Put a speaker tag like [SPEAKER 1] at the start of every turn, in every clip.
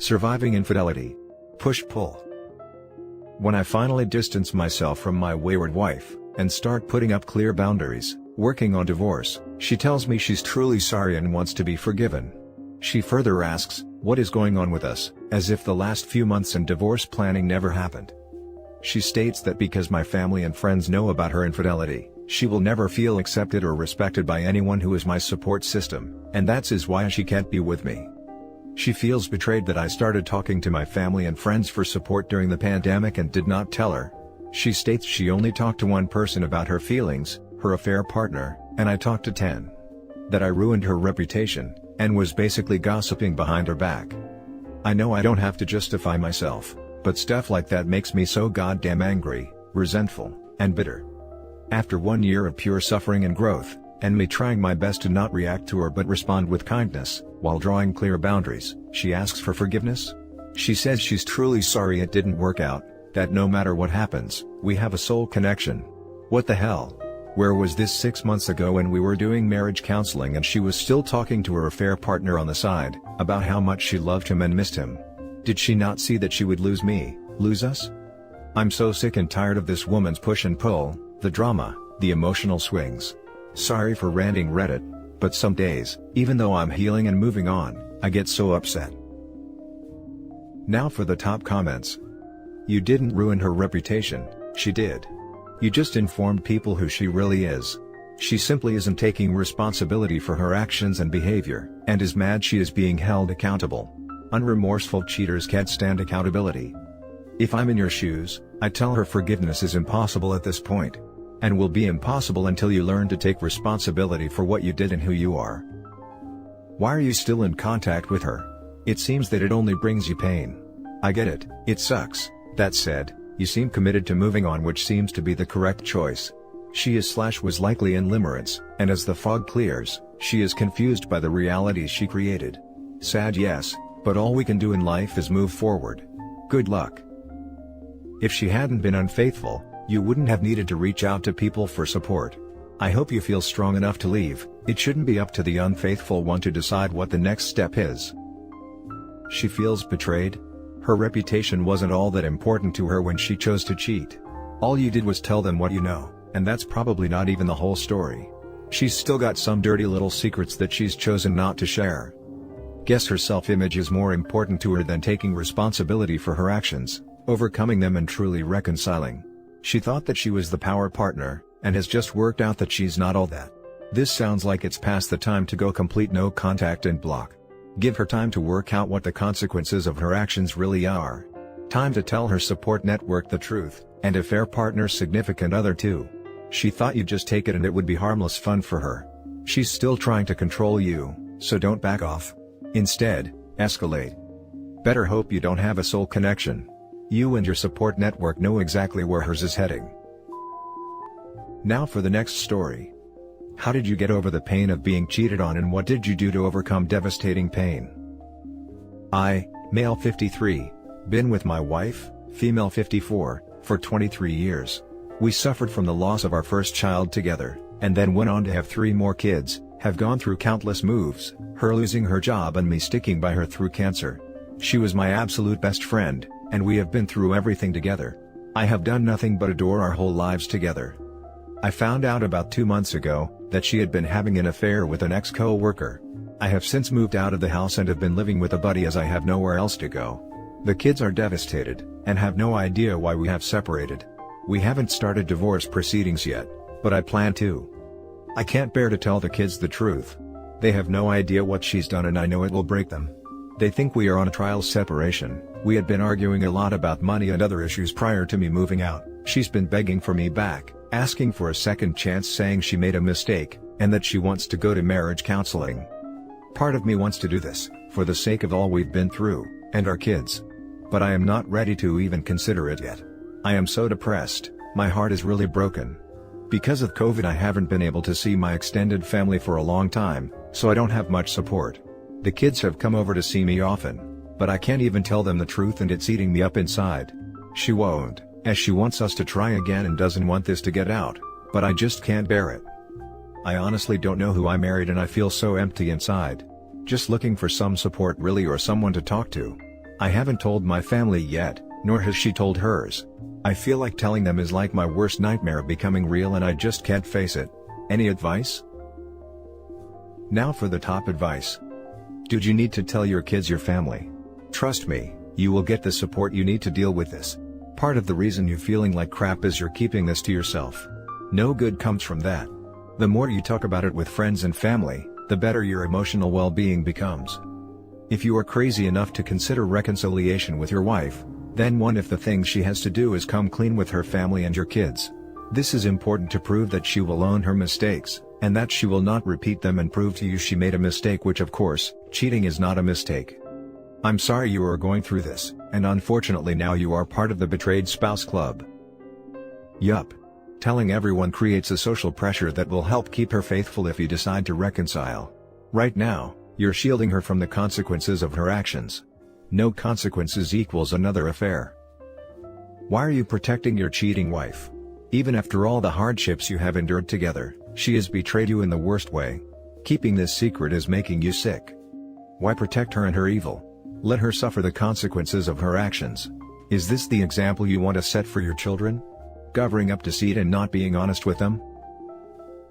[SPEAKER 1] Surviving infidelity. Push-pull. When I finally distance myself from my wayward wife, and start putting up clear boundaries, working on divorce, she tells me she's truly sorry and wants to be forgiven. She further asks, what is going on with us, as if the last few months in divorce planning never happened. She states that because my family and friends know about her infidelity, she will never feel accepted or respected by anyone who is my support system, and that's why she can't be with me. She feels betrayed that I started talking to my family and friends for support during the pandemic and did not tell her. She states she only talked to one person about her feelings, her affair partner, and I talked to 10. That I ruined her reputation, and was basically gossiping behind her back. I know I don't have to justify myself, but stuff like that makes me so goddamn angry, resentful, and bitter. After 1 year of pure suffering and growth, and me trying my best to not react to her but respond with kindness, while drawing clear boundaries, she asks for forgiveness? She says she's truly sorry it didn't work out, that no matter what happens, we have a soul connection. What the hell? Where was this 6 months ago when we were doing marriage counseling and she was still talking to her affair partner on the side, about how much she loved him and missed him? Did she not see that she would lose me, lose us? I'm so sick and tired of this woman's push and pull, the drama, the emotional swings. Sorry for ranting Reddit, but some days, even though I'm healing and moving on, I get so upset. Now for the top comments. You didn't ruin her reputation, she did. You just informed people who she really is. She simply isn't taking responsibility for her actions and behavior, and is mad she is being held accountable. Unremorseful cheaters can't stand accountability. If I'm in your shoes, I tell her forgiveness is impossible at this point. And will be impossible until you learn to take responsibility for what you did and who you are. Why are you still in contact with her? It seems that it only brings you pain. I get it, it sucks. That said, you seem committed to moving on, which seems to be the correct choice. She was likely in limerence, and as the fog clears, she is confused by the realities she created. Sad, yes, but all we can do in life is move forward. Good luck. If she hadn't been unfaithful, you wouldn't have needed to reach out to people for support. I hope you feel strong enough to leave. It shouldn't be up to the unfaithful one to decide what the next step is. She feels betrayed. Her reputation wasn't all that important to her when she chose to cheat. All you did was tell them what you know, and that's probably not even the whole story. She's still got some dirty little secrets that she's chosen not to share. Guess her self-image is more important to her than taking responsibility for her actions, overcoming them and truly reconciling. She thought that she was the power partner, and has just worked out that she's not all that. This sounds like it's past the time to go complete no contact and block. Give her time to work out what the consequences of her actions really are. Time to tell her support network the truth, and affair partner's significant other too. She thought you'd just take it and it would be harmless fun for her. She's still trying to control you, so don't back off. Instead, escalate. Better hope you don't have a soul connection. You and your support network know exactly where hers is heading. Now for the next story. How did you get over the pain of being cheated on, and what did you do to overcome devastating pain? I, male 53, been with my wife, female 54, for 23 years. We suffered from the loss of our first child together, and then went on to have 3 more kids, have gone through countless moves, her losing her job and me sticking by her through cancer. She was my absolute best friend, and we have been through everything together. I have done nothing but adore our whole lives together. I found out about 2 months ago, that she had been having an affair with an ex-co-worker. I have since moved out of the house and have been living with a buddy as I have nowhere else to go. The kids are devastated, and have no idea why we have separated. We haven't started divorce proceedings yet, but I plan to. I can't bear to tell the kids the truth. They have no idea what she's done and I know it will break them. They think we are on a trial separation. We had been arguing a lot about money and other issues prior to me moving out. She's been begging for me back, asking for a second chance, saying she made a mistake, and that she wants to go to marriage counseling. Part of me wants to do this, for the sake of all we've been through, and our kids. But I am not ready to even consider it yet. I am so depressed, my heart is really broken. Because of COVID I haven't been able to see my extended family for a long time, so I don't have much support. The kids have come over to see me often, but I can't even tell them the truth and it's eating me up inside. She won't, as she wants us to try again and doesn't want this to get out, but I just can't bear it. I honestly don't know who I married and I feel so empty inside. Just looking for some support really, or someone to talk to. I haven't told my family yet, nor has she told hers. I feel like telling them is like my worst nightmare becoming real and I just can't face it. Any advice? Now for the top advice. Did you need to tell your kids your family? Trust me, you will get the support you need to deal with this. Part of the reason you're feeling like crap is you're keeping this to yourself. No good comes from that. The more you talk about it with friends and family, the better your emotional well-being becomes. If you are crazy enough to consider reconciliation with your wife, then one of the things she has to do is come clean with her family and your kids. This is important to prove that she will own her mistakes, and that she will not repeat them and prove to you she made a mistake, which of course, cheating is not a mistake. I'm sorry you are going through this, and unfortunately now you are part of the betrayed spouse club. Yup. Telling everyone creates a social pressure that will help keep her faithful if you decide to reconcile. Right now, you're shielding her from the consequences of her actions. No consequences equals another affair. Why are you protecting your cheating wife? Even after all the hardships you have endured together, she has betrayed you in the worst way. Keeping this secret is making you sick. Why protect her and her evil? Let her suffer the consequences of her actions. Is this the example you want to set for your children? Covering up deceit and not being honest with them?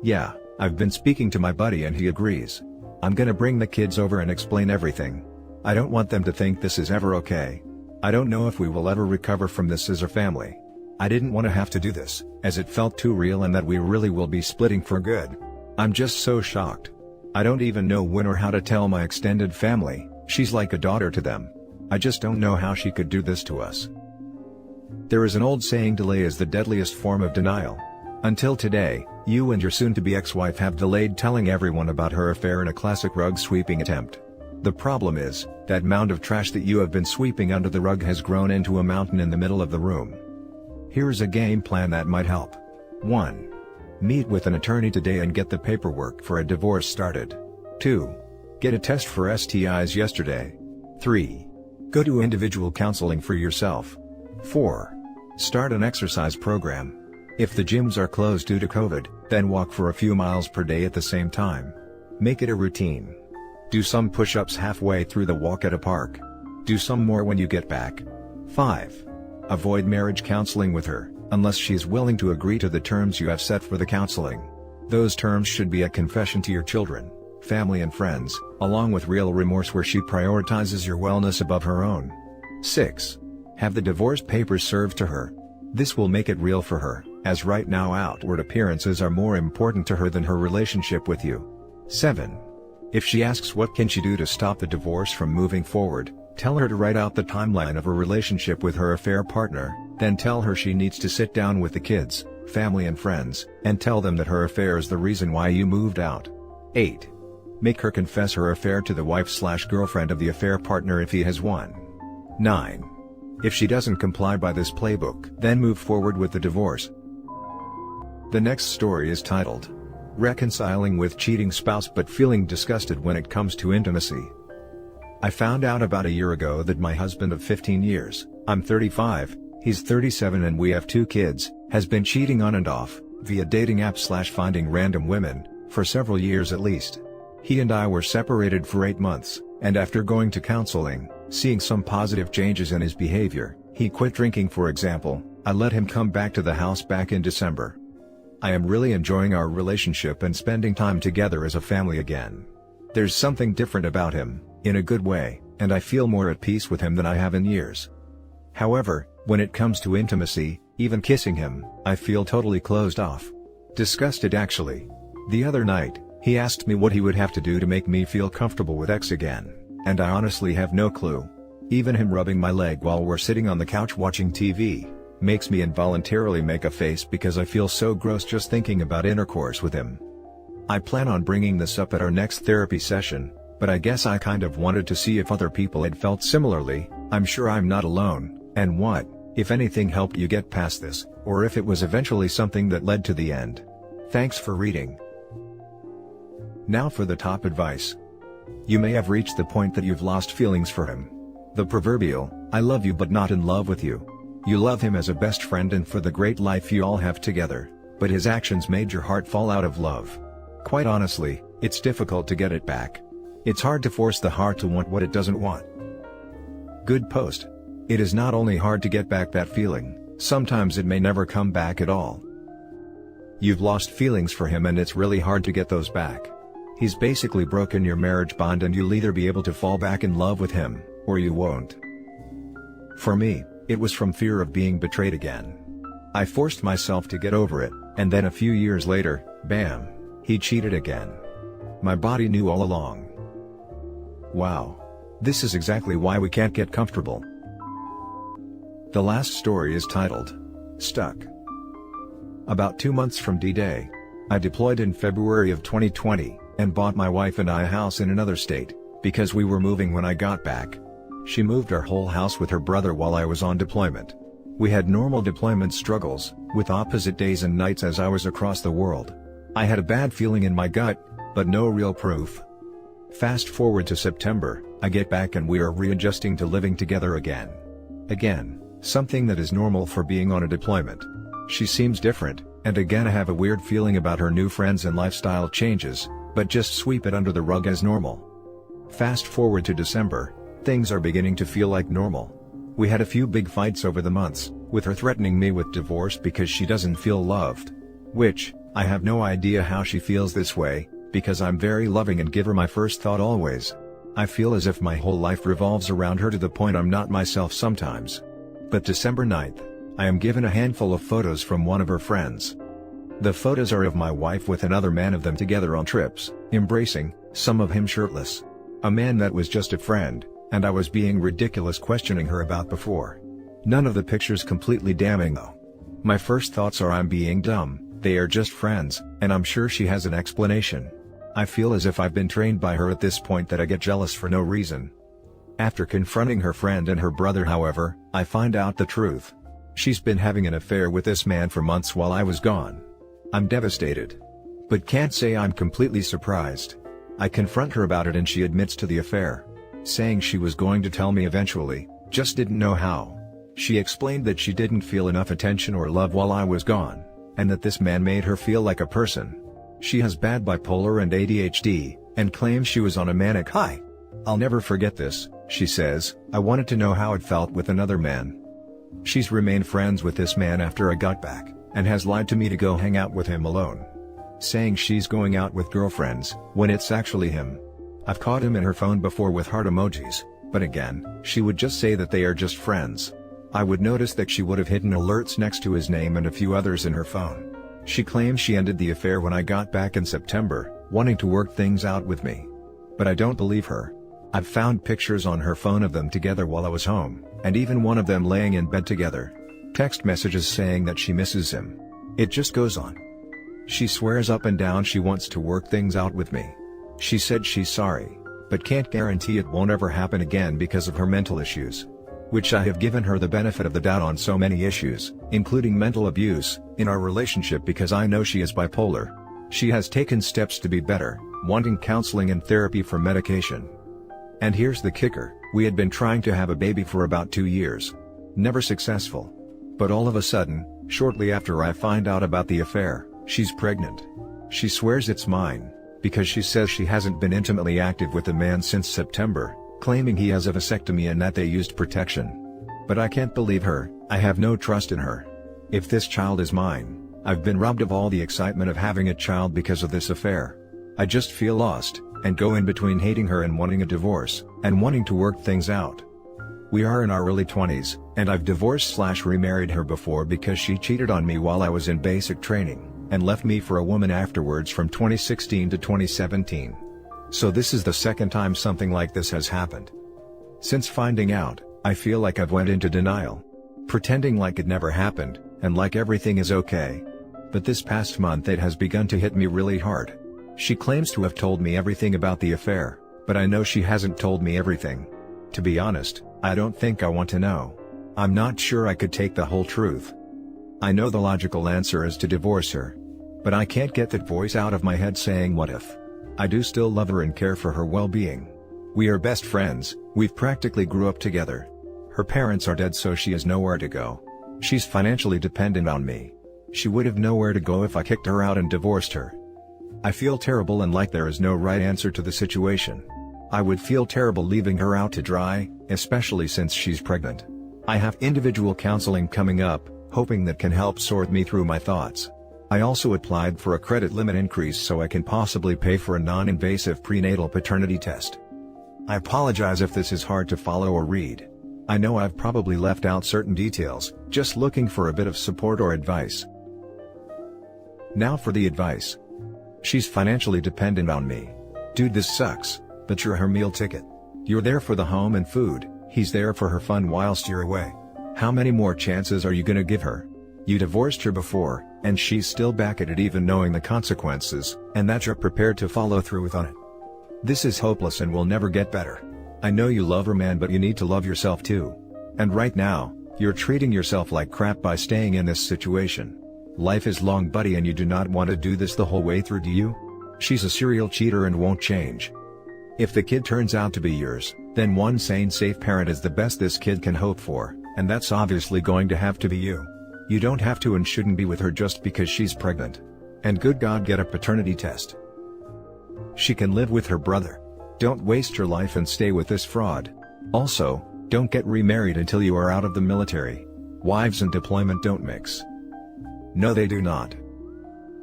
[SPEAKER 1] Yeah, I've been speaking to my buddy and he agrees. I'm gonna bring the kids over and explain everything. I don't want them to think this is ever okay. I don't know if we will ever recover from this as a family. I didn't want to have to do this, as it felt too real and that we really will be splitting for good. I'm just so shocked. I don't even know when or how to tell my extended family, she's like a daughter to them. I just don't know how she could do this to us. There is an old saying, delay is the deadliest form of denial. Until today, you and your soon-to-be ex-wife have delayed telling everyone about her affair in a classic rug-sweeping attempt. The problem is, that mound of trash that you have been sweeping under the rug has grown into a mountain in the middle of the room. Here's a game plan that might help. 1. Meet with an attorney today and get the paperwork for a divorce started. 2. Get a test for STIs yesterday. 3. Go to individual counseling for yourself. 4. Start an exercise program. If the gyms are closed due to COVID, then walk for a few miles per day at the same time. Make it a routine. Do some push-ups halfway through the walk at a park. Do some more when you get back. 5. Avoid marriage counseling with her, unless she's willing to agree to the terms you have set for the counseling. Those terms should be a confession to your children, family and friends, along with real remorse where she prioritizes your wellness above her own. 6. Have the divorce papers served to her. This will make it real for her, as right now outward appearances are more important to her than her relationship with you. 7. If she asks what can she do to stop the divorce from moving forward, tell her to write out the timeline of her relationship with her affair partner, then tell her she needs to sit down with the kids, family and friends, and tell them that her affair is the reason why you moved out. 8. Make her confess her affair to the wife/girlfriend of the affair partner if he has one. 9. If she doesn't comply by this playbook, then move forward with the divorce. The next story is titled, Reconciling with Cheating Spouse but Feeling Disgusted When It Comes to Intimacy. I found out about a year ago that my husband of 15 years, I'm 35, he's 37 and we have 2 kids, has been cheating on and off, via dating apps/finding random women, for several years at least. He and I were separated for 8 months, and after going to counseling, seeing some positive changes in his behavior, he quit drinking for example. I let him come back to the house back in December. I am really enjoying our relationship and spending time together as a family again. There's something different about him, in a good way, and I feel more at peace with him than I have in years. However, when it comes to intimacy, even kissing him, I feel totally closed off. Disgusted actually. The other night, he asked me what he would have to do to make me feel comfortable with X again, and I honestly have no clue. Even him rubbing my leg while we're sitting on the couch watching TV, makes me involuntarily make a face because I feel so gross just thinking about intercourse with him. I plan on bringing this up at our next therapy session, but I guess I kind of wanted to see if other people had felt similarly. I'm sure I'm not alone, and what, if anything, helped you get past this, or if it was eventually something that led to the end. Thanks for reading. Now for the top advice. You may have reached the point that you've lost feelings for him. The proverbial, I love you but not in love with you. You love him as a best friend and for the great life you all have together, but his actions made your heart fall out of love. Quite honestly, it's difficult to get it back. It's hard to force the heart to want what it doesn't want. Good post. It is not only hard to get back that feeling, sometimes it may never come back at all. You've lost feelings for him and it's really hard to get those back. He's basically broken your marriage bond and you'll either be able to fall back in love with him, or you won't. For me, it was from fear of being betrayed again. I forced myself to get over it, and then a few years later, bam, he cheated again. My body knew all along. Wow. This is exactly why we can't get comfortable. The last story is titled, Stuck. About 2 months from D-Day, I deployed in February of 2020, and bought my wife and I a house in another state, because we were moving when I got back. She moved our whole house with her brother while I was on deployment. We had normal deployment struggles, with opposite days and nights as I was across the world. I had a bad feeling in my gut, but no real proof. Fast forward to September, I get back and we are readjusting to living together again. Again, something that is normal for being on a deployment. She seems different, and again I have a weird feeling about her new friends and lifestyle changes, but just sweep it under the rug as normal. Fast forward to December, things are beginning to feel like normal. We had a few big fights over the months, with her threatening me with divorce because she doesn't feel loved. Which, I have no idea how she feels this way, because I'm very loving and give her my first thought always. I feel as if my whole life revolves around her to the point I'm not myself sometimes. But December 9th, I am given a handful of photos from one of her friends. The photos are of my wife with another man, of them together on trips, embracing, some of him shirtless. A man that was just a friend, and I was being ridiculous questioning her about before. None of the pictures completely damning though. My first thoughts are I'm being dumb, they are just friends, and I'm sure she has an explanation. I feel as if I've been trained by her at this point that I get jealous for no reason. After confronting her friend and her brother, however, I find out the truth. She's been having an affair with this man for months while I was gone. I'm devastated. But can't say I'm completely surprised. I confront her about it and she admits to the affair, saying she was going to tell me eventually, just didn't know how. She explained that she didn't feel enough attention or love while I was gone, and that this man made her feel like a person. She has bad bipolar and ADHD, and claims she was on a manic high. I'll never forget this, she says. I wanted to know how it felt with another man. She's remained friends with this man after I got back, and has lied to me to go hang out with him alone, saying she's going out with girlfriends, when it's actually him. I've caught him in her phone before with heart emojis, but again, she would just say that they are just friends. I would notice that she would have hidden alerts next to his name and a few others in her phone. She claims she ended the affair when I got back in September, wanting to work things out with me. But I don't believe her. I've found pictures on her phone of them together while I was home, and even one of them laying in bed together. Text messages saying that she misses him. It just goes on. She swears up and down she wants to work things out with me. She said she's sorry, but can't guarantee it won't ever happen again because of her mental issues. Which I have given her the benefit of the doubt on so many issues, including mental abuse, in our relationship because I know she is bipolar. She has taken steps to be better, wanting counseling and therapy for medication. And here's the kicker, we had been trying to have a baby for about 2 years. Never successful. But all of a sudden, shortly after I find out about the affair, she's pregnant. She swears it's mine, because she says she hasn't been intimately active with the man since September, claiming he has a vasectomy and that they used protection. But I can't believe her, I have no trust in her. If this child is mine, I've been robbed of all the excitement of having a child because of this affair. I just feel lost, and go in between hating her and wanting a divorce, and wanting to work things out. We are in our early 20s, and I've divorced/remarried her before because she cheated on me while I was in basic training, and left me for a woman afterwards from 2016 to 2017. So this is the second time something like this has happened. Since finding out, I feel like I've went into denial, pretending like it never happened, and like everything is okay. But this past month it has begun to hit me really hard. She claims to have told me everything about the affair, but I know she hasn't told me everything. To be honest, I don't think I want to know. I'm not sure I could take the whole truth. I know the logical answer is to divorce her. But I can't get that voice out of my head saying what if. I do still love her and care for her well-being. We are best friends, we've practically grew up together. Her parents are dead, so she has nowhere to go. She's financially dependent on me. She would have nowhere to go if I kicked her out and divorced her. I feel terrible and like there is no right answer to the situation. I would feel terrible leaving her out to dry, especially since she's pregnant. I have individual counseling coming up, hoping that can help sort me through my thoughts. I also applied for a credit limit increase so I can possibly pay for a non-invasive prenatal paternity test. I apologize if this is hard to follow or read. I know I've probably left out certain details, just looking for a bit of support or advice. Now for the advice. She's financially dependent on me. Dude, this sucks, but you're her meal ticket. You're there for the home and food, he's there for her fun whilst you're away. How many more chances are you gonna give her? You divorced her before, and she's still back at it even knowing the consequences, and that you're prepared to follow through with on it. This is hopeless and will never get better. I know you love her, man, but you need to love yourself too. And right now, you're treating yourself like crap by staying in this situation. Life is long, buddy, and you do not want to do this the whole way through, do you? She's a serial cheater and won't change. If the kid turns out to be yours, then one sane, safe parent is the best this kid can hope for, and that's obviously going to have to be you. You don't have to and shouldn't be with her just because she's pregnant. And good God, get a paternity test. She can live with her brother. Don't waste your life and stay with this fraud. Also, don't get remarried until you are out of the military. Wives and deployment don't mix. No, they do not.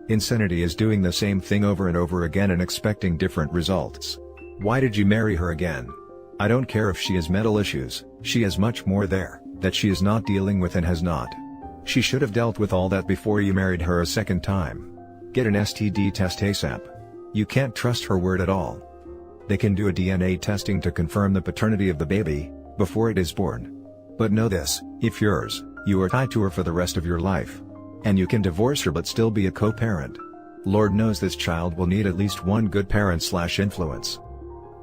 [SPEAKER 1] Insanity is doing the same thing over and over again and expecting different results. Why did you marry her again? I don't care if she has mental issues, she has much more there, that she is not dealing with and has not. She should have dealt with all that before you married her a second time. Get an STD test ASAP. You can't trust her word at all. They can do a DNA testing to confirm the paternity of the baby, before it is born. But know this, if yours, you are tied to her for the rest of your life. And you can divorce her but still be a co-parent. Lord knows this child will need at least one good parent/influence.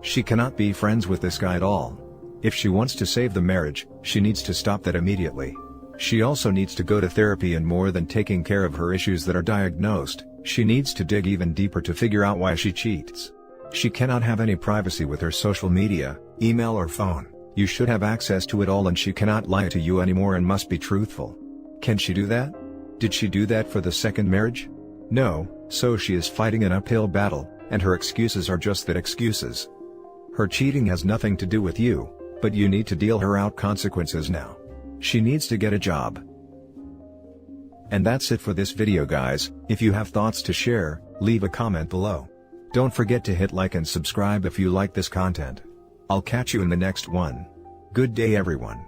[SPEAKER 1] She cannot be friends with this guy at all. If she wants to save the marriage, she needs to stop that immediately. She also needs to go to therapy, and more than taking care of her issues that are diagnosed, she needs to dig even deeper to figure out why she cheats. She cannot have any privacy with her social media, email or phone. You should have access to it all, and she cannot lie to you anymore and must be truthful. Can she do that? Did she do that for the second marriage? No, so she is fighting an uphill battle, and her excuses are just that, excuses. Her cheating has nothing to do with you, but you need to deal her out consequences now. She needs to get a job. And that's it for this video, guys. If you have thoughts to share, leave a comment below. Don't forget to hit like and subscribe if you like this content. I'll catch you in the next one. Good day, everyone.